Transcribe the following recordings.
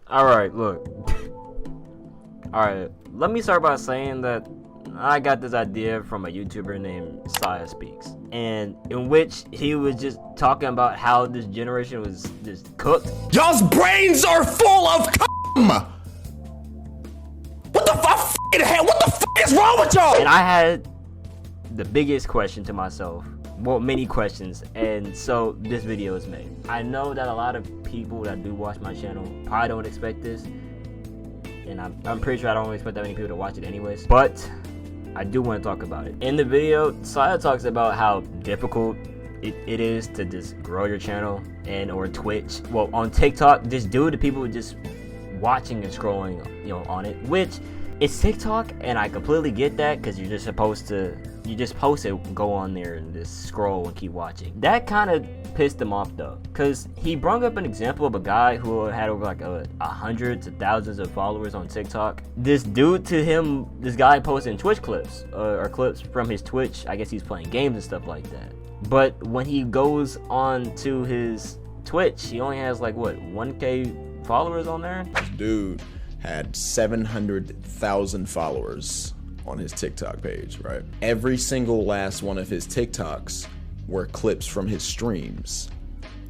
Alright, look. Alright, let me start by saying that I got this idea from a YouTuber named Saya Speaks, and in which he was just talking about how this generation was just cooked. Y'all's brains are full of What the fuck? What the fuck is wrong with y'all? And I had the biggest question to myself. Well, many questions, and so this video is made. I know that a lot of people that do watch my channel probably don't expect this, and I'm pretty sure I don't expect that many people to watch it anyways, but I do want to talk about it. In the video, Saya talks about how difficult it is to just grow your channel and or Twitch. Well, on TikTok, just due to people just watching and scrolling, on it, which it's TikTok, and I completely get that because you're just supposed to go on there and just scroll and keep watching. That kind of pissed him off though, because he brought up an example of a guy who had over like hundreds of thousands of followers on TikTok. This guy posting Twitch clips or clips from his Twitch. I guess he's playing games and stuff like that. But when he goes on to his Twitch, he only has like what, 1K followers on there? This dude had 700,000 followers on his TikTok page, right? Every single last one of his TikToks were clips from his streams.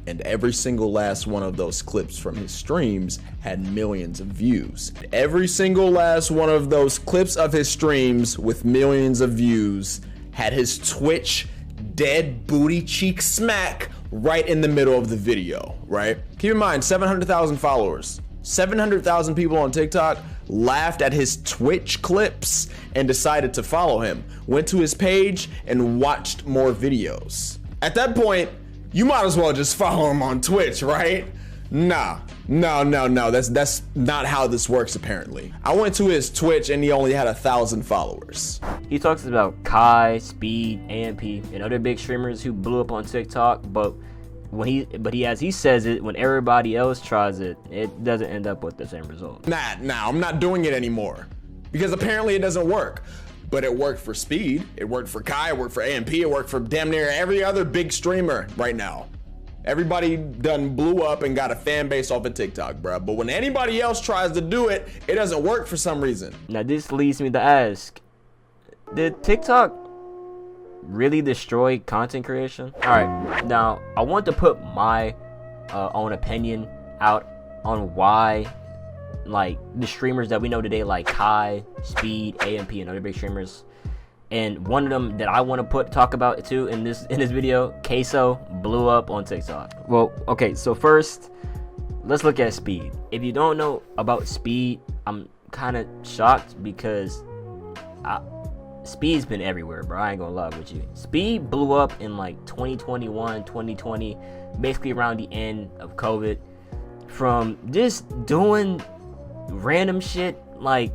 And every single last one of those clips from his streams had millions of views. Every single last one of those clips of his streams with millions of views had his Twitch dead booty cheek smack right in the middle of the video, right? Keep in mind, 700,000 followers. 700,000 people on TikTok laughed at his Twitch clips and decided to follow him, went to his page and watched more videos. At that point, you might as well just follow him on Twitch, right? No, that's not how this works apparently. I went to his Twitch and he only had 1,000 followers. He talks about Kai, Speed, AMP, and other big streamers who blew up on TikTok, but as he says it, when everybody else tries it, it doesn't end up with the same result. Nah, I'm not doing it anymore because apparently it doesn't work. But it worked for Speed, it worked for Kai, it worked for AMP, it worked for damn near every other big streamer right now. Everybody done blew up and got a fan base off of TikTok, bruh. But when anybody else tries to do it, it doesn't work for some reason. Now this leads me to ask, did TikTok really destroy content creation? Alright, now I want to put my own opinion out on why, like, the streamers that we know today, like Kai, Speed, AMP, and other big streamers, and one of them that I want to talk about too in this video, Queso, blew up on TikTok. Well, okay, so first let's look at Speed. If you don't know about Speed, I'm kind of shocked because Speed's been everywhere, bro. I ain't gonna lie with you. Speed blew up in like 2021, 2020, basically around the end of COVID, from just doing random shit like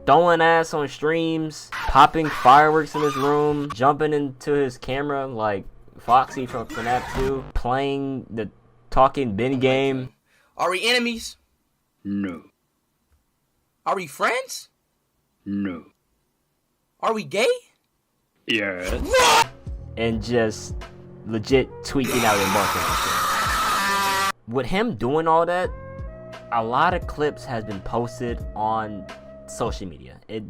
throwing ass on streams, popping fireworks in his room, jumping into his camera like Foxy from FNAF 2, playing the talking Ben game. Are we enemies? No. Are we friends? No. Are we gay? Yes. What? And just legit tweaking out and barking and shit. With him doing all that, a lot of clips has been posted on social media. It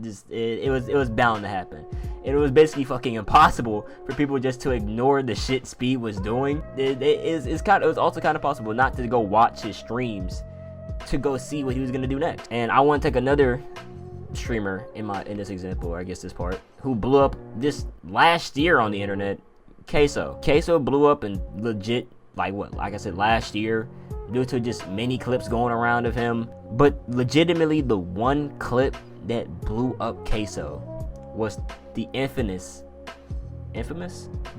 was bound to happen. It was basically fucking impossible for people just to ignore the shit Speed was doing. It was also kind of possible not to go watch his streams to go see what he was gonna do next. And I want to take another streamer in this example, or I guess this part, who blew up this last year on the internet, Queso. Queso blew up and legit, like I said, last year, due to just many clips going around of him. But legitimately, the one clip that blew up Queso was the infamous,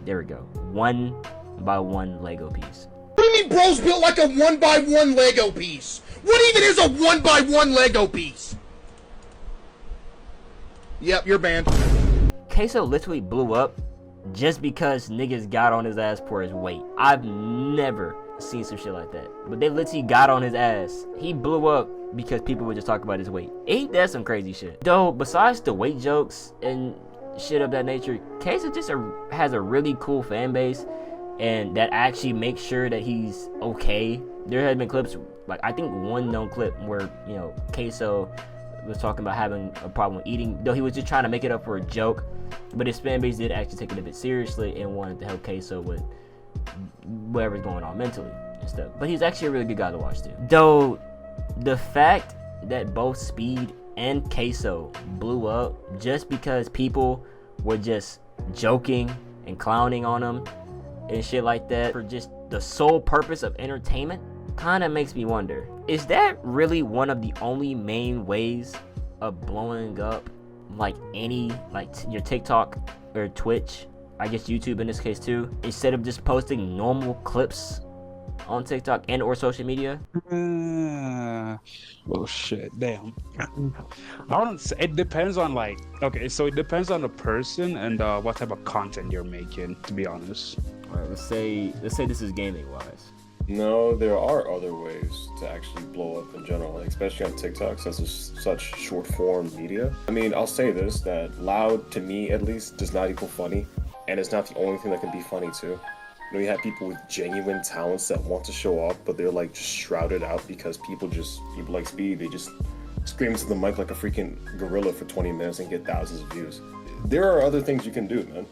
there we go, 1x1 Lego piece. What do you mean bro's built like a 1x1 Lego piece? What even is a 1x1 Lego piece? Yep, you're banned. Queso literally blew up just because niggas got on his ass for his weight. I've never seen some shit like that, but they literally got on his ass. He blew up because people would just talk about his weight. Ain't that some crazy shit? Though, besides the weight jokes and shit of that nature, Queso just has a really cool fan base, and that actually makes sure that he's okay. There have been clips like I think one known clip where Queso was talking about having a problem with eating, though he was just trying to make it up for a joke, but his fan base did actually take it a bit seriously and wanted to help Queso with whatever's going on mentally and stuff. But he's actually a really good guy to watch too. Though the fact that both Speed and Queso blew up just because people were just joking and clowning on him and shit like that for just the sole purpose of entertainment kind of makes me wonder, is that really one of the only main ways of blowing up like your TikTok or Twitch, I guess YouTube in this case too, instead of just posting normal clips on TikTok and or social media? Oh shit, damn. I don't say, it depends on so it depends on the person and what type of content you're making, to be honest. All right, let's say this is gaming wise. No, there are other ways to actually blow up in general, especially on TikTok, since it's such short form media. I mean, I'll say this, that loud, to me at least, does not equal funny, and it's not the only thing that can be funny too. You have people with genuine talents that want to show up, but they're like just shrouded out because people like Speed, they just scream into the mic like a freaking gorilla for 20 minutes and get thousands of views. There are other things you can do, man.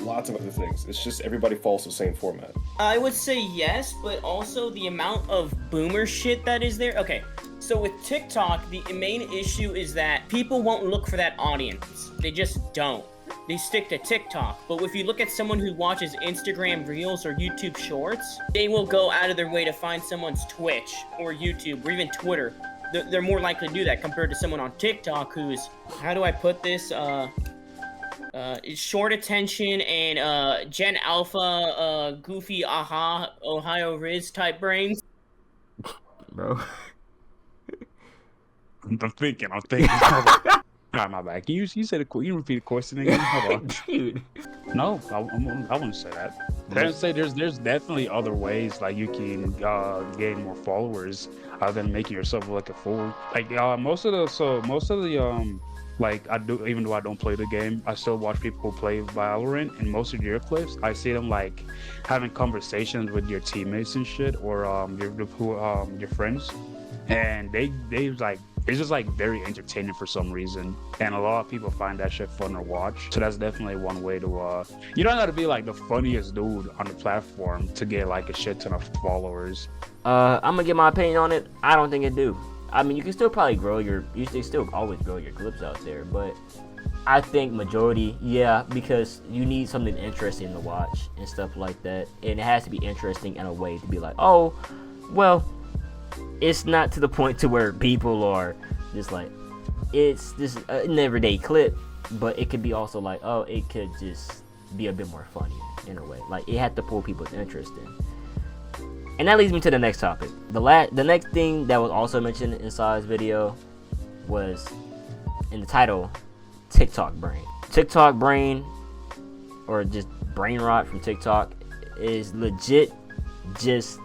Lots of other things. It's just everybody follows the same format. I would say yes, but also the amount of boomer shit that is there. Okay, so with TikTok, the main issue is that people won't look for that audience. They just don't. They stick to TikTok. But if you look at someone who watches Instagram Reels or YouTube Shorts, they will go out of their way to find someone's Twitch or YouTube or even Twitter. They're more likely to do that compared to someone on TikTok who's, how do I put this, short attention and Gen Alpha, goofy, aha, Ohio Riz type brains. Bro. I'm thinking. Alright, my bad. You said you repeat the question again? Hold on. Dude. No, I wouldn't say that. I'd say there's definitely other ways like you can gain more followers other than making yourself look like a fool. Like most of the like I do, even though I don't play the game, I still watch people play Valorant, and most of your clips, I see them like having conversations with your teammates and shit, or your friends, and they like, it's just like very entertaining for some reason, and a lot of people find that shit fun to watch. So that's definitely one way to you don't have to be like the funniest dude on the platform to get like a shit ton of followers. I'm gonna give my opinion on it. I don't think it do. I mean, you can still probably you can still always grow your clips out there, but I think majority, yeah, because you need something interesting to watch and stuff like that, and it has to be interesting in a way to be like, oh, well, it's not to the point to where people are just like, it's just an everyday clip, but it could be also like, oh, it could just be a bit more funny in a way. Like, it had to pull people's interest in. And that leads me to the next topic. The next thing that was also mentioned inside this video was, in the title, TikTok brain. TikTok brain, or just brain rot from TikTok, is legit just,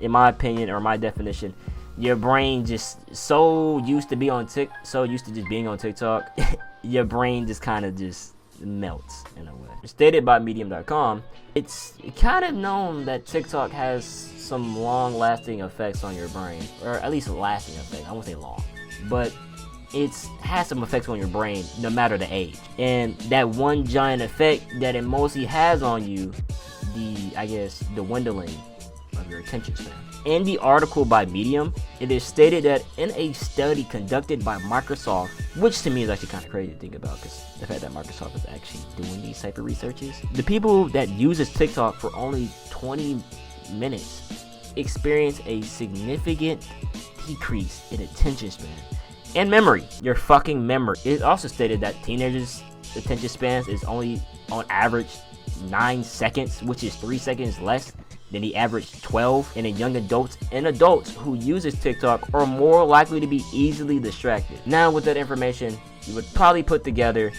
in my opinion or my definition, your brain just so used to just being on TikTok, your brain just kind of just melts in a way. Stated by Medium.com, it's kind of known that TikTok has some long-lasting effects on your brain, or at least lasting effects. I won't say long, but it's has some effects on your brain no matter the age. And that one giant effect that it mostly has on you, the dwindling of your attention span. In the article by Medium, it is stated that in a study conducted by Microsoft, which to me is actually kind of crazy to think about, because the fact that Microsoft is actually doing these type of researches, the people that uses TikTok for only 20 minutes experience a significant decrease in attention span and memory. Your fucking memory. It also stated that teenagers' attention spans is only on average 9 seconds, which is 3 seconds less than the average 12, and in young adults who uses TikTok are more likely to be easily distracted. Now, with that information, you would probably put together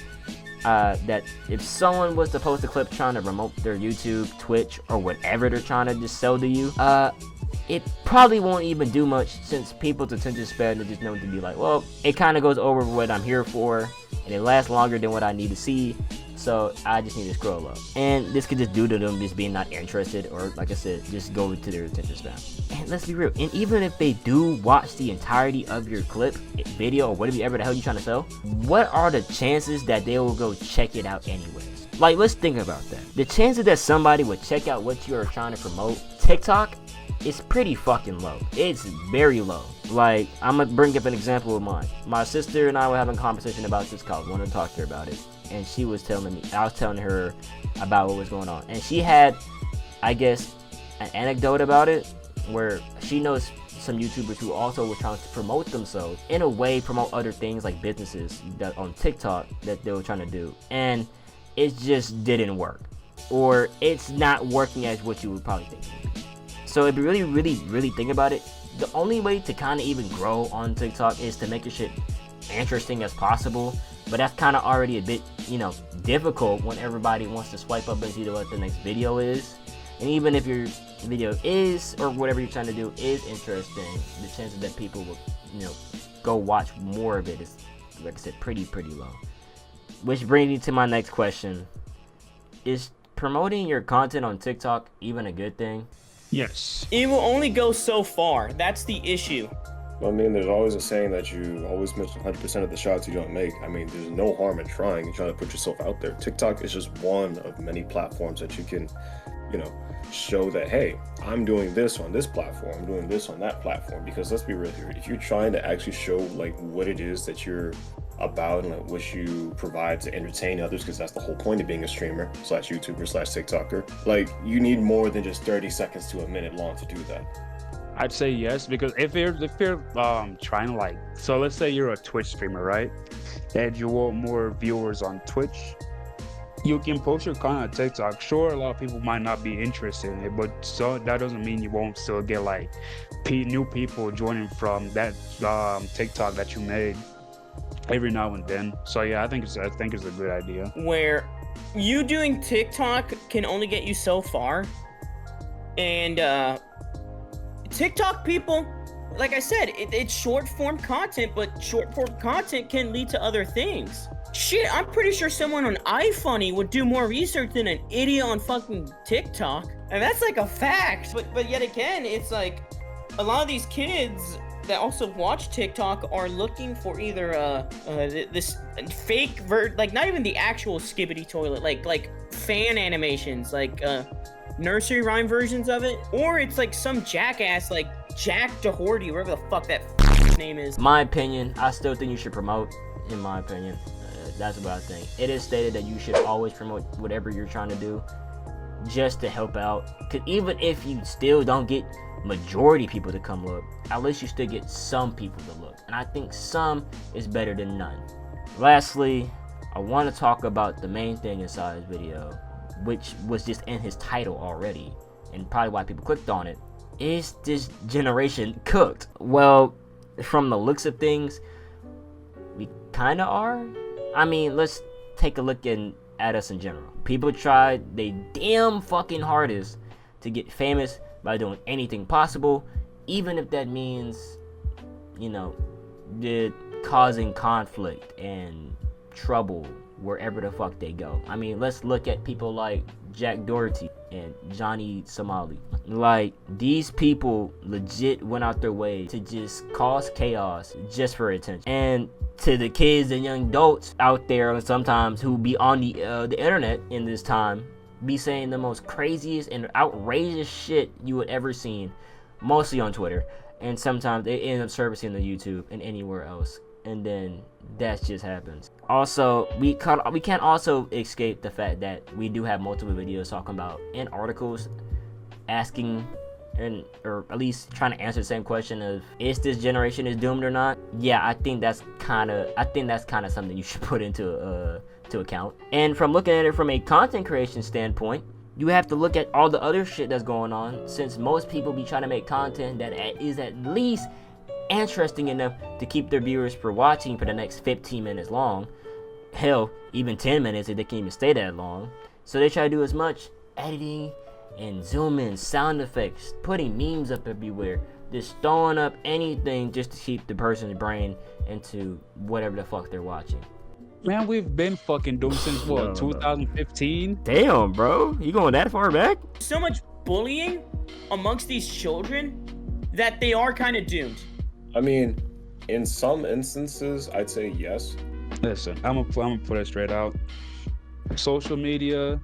that if someone was to post a clip trying to promote their YouTube, Twitch, or whatever they're trying to just sell to you, it probably won't even do much, since people's attention span is just known to be like, well, it kind of goes over what I'm here for, and it lasts longer than what I need to see, So I just need to scroll up. And this could just due to them just being not interested, or like I said, just go to their attention span. And let's be real, and even if they do watch the entirety of your clip, video, or whatever the hell you're trying to sell, what are the chances that they will go check it out anyways? Like, let's think about that. The chances that somebody would check out what you are trying to promote, TikTok, is pretty fucking low. It's very low. Like, I'm gonna bring up an example of mine. My sister and I were having a conversation about this cause I wanted to talk to her about it. And she was telling me, I was telling her about what was going on. And she had, I guess, an anecdote about it where she knows some YouTubers who also were trying to promote themselves, in a way promote other things like businesses that on TikTok that they were trying to do. And it just didn't work. Or it's not working as what you would probably think it would be. So if you really think about it, the only way to kind of even grow on TikTok is to make your shit interesting as possible. But that's kind of already a bit, difficult when everybody wants to swipe up and see what the next video is. And even if your video is, or whatever you're trying to do is interesting, the chances that people will, go watch more of it is, like I said, pretty low. Which brings me to my next question. Is promoting your content on TikTok even a good thing? Yes. It will only go so far. That's the issue. I mean, there's always a saying that you always miss 100% of the shots you don't make. I mean, there's no harm in trying and trying to put yourself out there. TikTok is just one of many platforms that you can, show that, hey, I'm doing this on this platform, I'm doing this on that platform. Because let's be real here, if you're trying to actually show like what it is that you're about and like what you provide to entertain others, because that's the whole point of being a streamer / YouTuber / TikToker, like you need more than just 30 seconds to a minute long to do that. I'd say yes, because if you're trying to so let's say you're a Twitch streamer, right? And you want more viewers on Twitch, you can post your content on TikTok. Sure, a lot of people might not be interested in it, but so that doesn't mean you won't still get new people joining from that TikTok that you made every now and then. So yeah, I think it's a good idea. Where you doing TikTok can only get you so far, and TikTok people, like I said, it's short form content, but short form content can lead to other things. Shit, I'm pretty sure someone on iFunny would do more research than an idiot on fucking TikTok. And that's like a fact. But yet again, it's like a lot of these kids that also watch TikTok are looking for either this fake not even the actual skibbity toilet, like fan animations, like nursery rhyme versions of it, or it's like some jackass like Jack Doherty, whatever the fuck that name is. My opinion, I still think you should promote. In my opinion, that's what I think. It is stated that you should always promote whatever you're trying to do, just to help out. Because even if you still don't get majority people to come look, at least you still get some people to look. And I think some is better than none. Lastly, I want to talk about the main thing inside this video, which was just in his title already, and probably why people clicked on it. Is this generation cooked? Well, from the looks of things, we kind of are. I mean, let's take a look at us in general. People tried they damn fucking hardest to get famous by doing anything possible, even if that means, causing conflict and trouble wherever the fuck they go. I mean, let's look at people like Jack Doherty and Johnny Somali. Like, these people legit went out their way to just cause chaos just for attention. And to the kids and young adults out there sometimes who be on the internet in this time, be saying the most craziest and outrageous shit you would ever seen, mostly on Twitter, and sometimes they end up servicing the YouTube and anywhere else, and then that just happens. Also, we can't also escape the fact that we do have multiple videos talking about, and articles asking or at least trying to answer the same question of, is this generation is doomed or not? Yeah, I think that's kind of something you should put into account. And from looking at it from a content creation standpoint, you have to look at all the other shit that's going on, since most people be trying to make content that is at least interesting enough to keep their viewers for watching for the next 15 minutes long. Hell, even 10 minutes if they can even stay that long. So they try to do as much editing and zoom in, sound effects, putting memes up everywhere, just throwing up anything just to keep the person's brain into whatever the fuck they're watching. Man, we've been fucking doomed since what, No. 2015? Damn, bro. You going that far back? So much bullying amongst these children that they are kind of doomed. I mean, in some instances, I'd say yes. Listen, I'm gonna put it straight out. Social media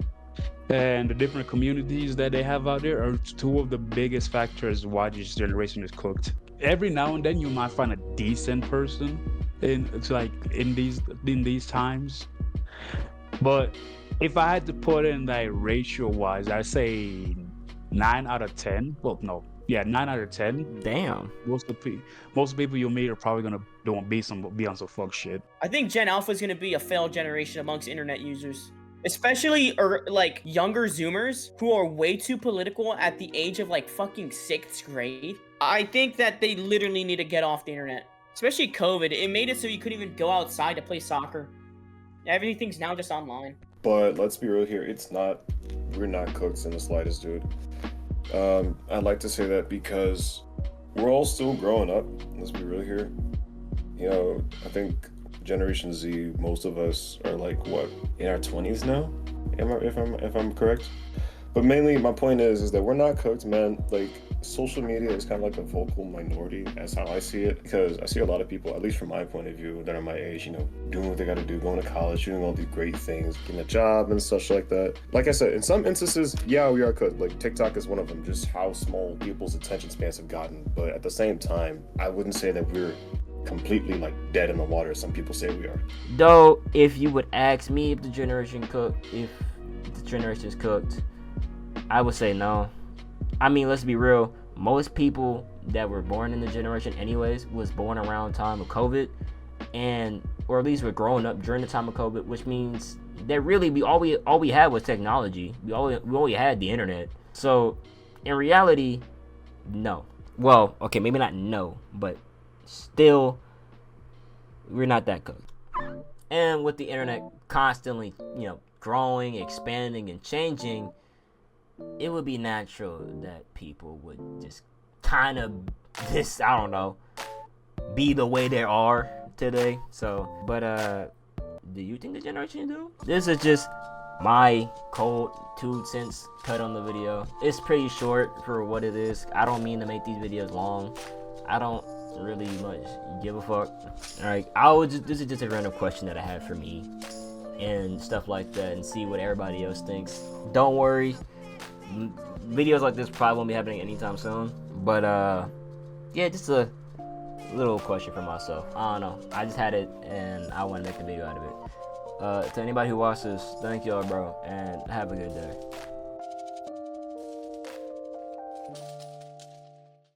and the different communities that they have out there are two of the biggest factors why this generation is cooked. Every now and then you might find a decent person in these times, but if I had to put in like ratio wise, I'd say 9 out of 10. Well, no, yeah, 9 out of 10. Damn. Most people you meet are probably gonna be on some fuck shit. I think Gen Alpha is going to be a failed generation amongst internet users, especially like younger Zoomers who are way too political at the age of like fucking 6th grade. I think that they literally need to get off the internet, especially COVID. It made it so you couldn't even go outside to play soccer. Everything's now just online. But let's be real here, we're not cooked in the slightest, dude. I'd like to say that because we're all still growing up. Let's be real here. You know, I think Generation Z, most of us are like what, in our 20s now, if I'm correct. But mainly, my point is that we're not cooked, man. Like, social media is kind of like a vocal minority, as how I see it, because I see a lot of people, at least from my point of view, that are my age, you know, doing what they got to do, going to college, doing all these great things, getting a job and such like that. Like I said, in some instances, yeah, we are cooked. Like, TikTok is one of them, just how small people's attention spans have gotten. But at the same time, I wouldn't say that we're completely like dead in the water as some people say we are. Though, if you would ask me if the generation is cooked, I would say no. I mean, let's be real. Most people that were born in the generation anyways was born around time of COVID, or at least were growing up during the time of COVID, which means that really all we had was technology. We only had the internet. So in reality, no. Well, okay, maybe not no, but still we're not that cooked. And with the internet constantly, growing, expanding, and changing, it would be natural that people would just kind of I don't know, be the way they are today. So, but do you think the generation do? This is just my cold 2 cents cut on the video. It's pretty short for what it is. I don't mean to make these videos long. I don't really much give a fuck. Alright, this is just a random question that I have for me and stuff like that, and see what everybody else thinks. Don't worry, videos like this probably won't be happening anytime soon, but yeah, just a little question for myself. I don't know, I just had it and I want to make a video out of it. To anybody who watches, thank y'all, bro, and have a good day.